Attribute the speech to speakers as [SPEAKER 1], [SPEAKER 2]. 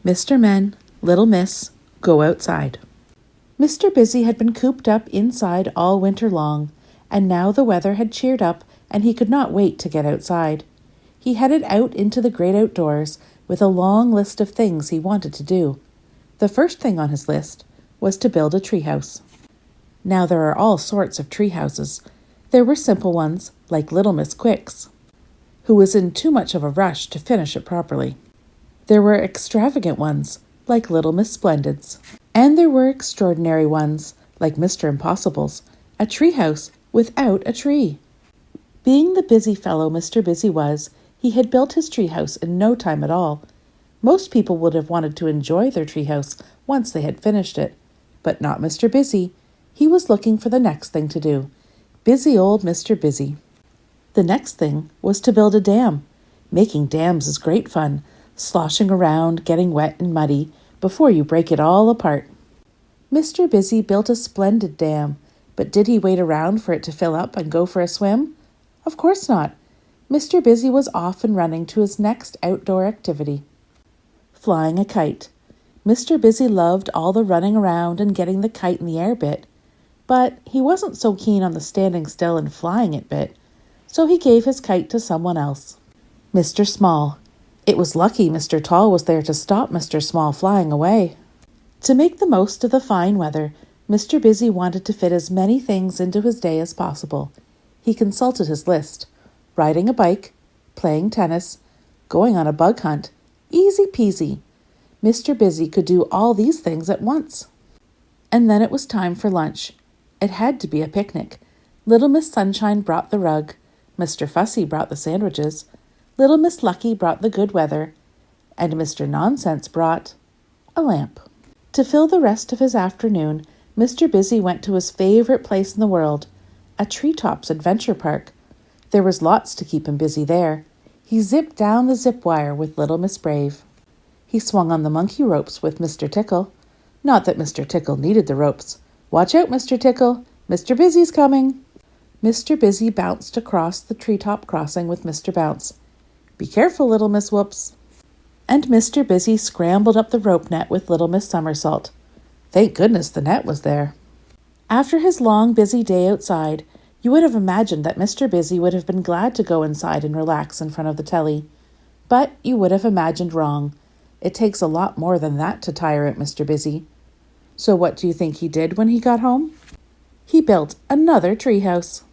[SPEAKER 1] Mr. Men, Little Miss, Go Outside. Mr. Busy had been cooped up inside all winter long, and now the weather had cheered up and he could not wait to get outside. He headed out into the great outdoors with a long list of things he wanted to do. The first thing on his list was to build a treehouse. Now there are all sorts of tree houses. There were simple ones, like Little Miss Quick's, who was in too much of a rush to finish it properly. There were extravagant ones, like Little Miss Splendid's. And there were extraordinary ones, like Mr. Impossible's, a treehouse without a tree. Being the busy fellow Mr. Busy was, he had built his treehouse in no time at all. Most people would have wanted to enjoy their treehouse once they had finished it, but not Mr. Busy. He was looking for the next thing to do. Busy old Mr. Busy. The next thing was to build a dam. Making dams is great fun, sloshing around, getting wet and muddy, before you break it all apart. Mr. Busy built a splendid dam, but did he wait around for it to fill up and go for a swim? Of course not. Mr. Busy was off and running to his next outdoor activity. Flying a kite. Mr. Busy loved all the running around and getting the kite in the air bit, but he wasn't so keen on the standing still and flying it bit, so he gave his kite to someone else. Mr. Small. It was lucky Mr. Tall was there to stop Mr. Small flying away. To make the most of the fine weather, Mr. Busy wanted to fit as many things into his day as possible. He consulted his list. Riding a bike, playing tennis, going on a bug hunt. Easy peasy. Mr. Busy could do all these things at once. And then it was time for lunch. It had to be a picnic. Little Miss Sunshine brought the rug. Mr. Fussy brought the sandwiches. Little Miss Lucky brought the good weather, and Mr. Nonsense brought a lamp. To fill the rest of his afternoon, Mr. Busy went to his favorite place in the world, a Treetops Adventure Park. There was lots to keep him busy there. He zipped down the zip wire with Little Miss Brave. He swung on the monkey ropes with Mr. Tickle. Not that Mr. Tickle needed the ropes. Watch out, Mr. Tickle. Mr. Busy's coming. Mr. Busy bounced across the treetop crossing with Mr. Bounce. Be careful, Little Miss Whoops. And Mr. Busy scrambled up the rope net with Little Miss Somersault. Thank goodness the net was there. After his long, busy day outside, you would have imagined that Mr. Busy would have been glad to go inside and relax in front of the telly. But you would have imagined wrong. It takes a lot more than that to tire out Mr. Busy. So what do you think he did when he got home? He built another treehouse.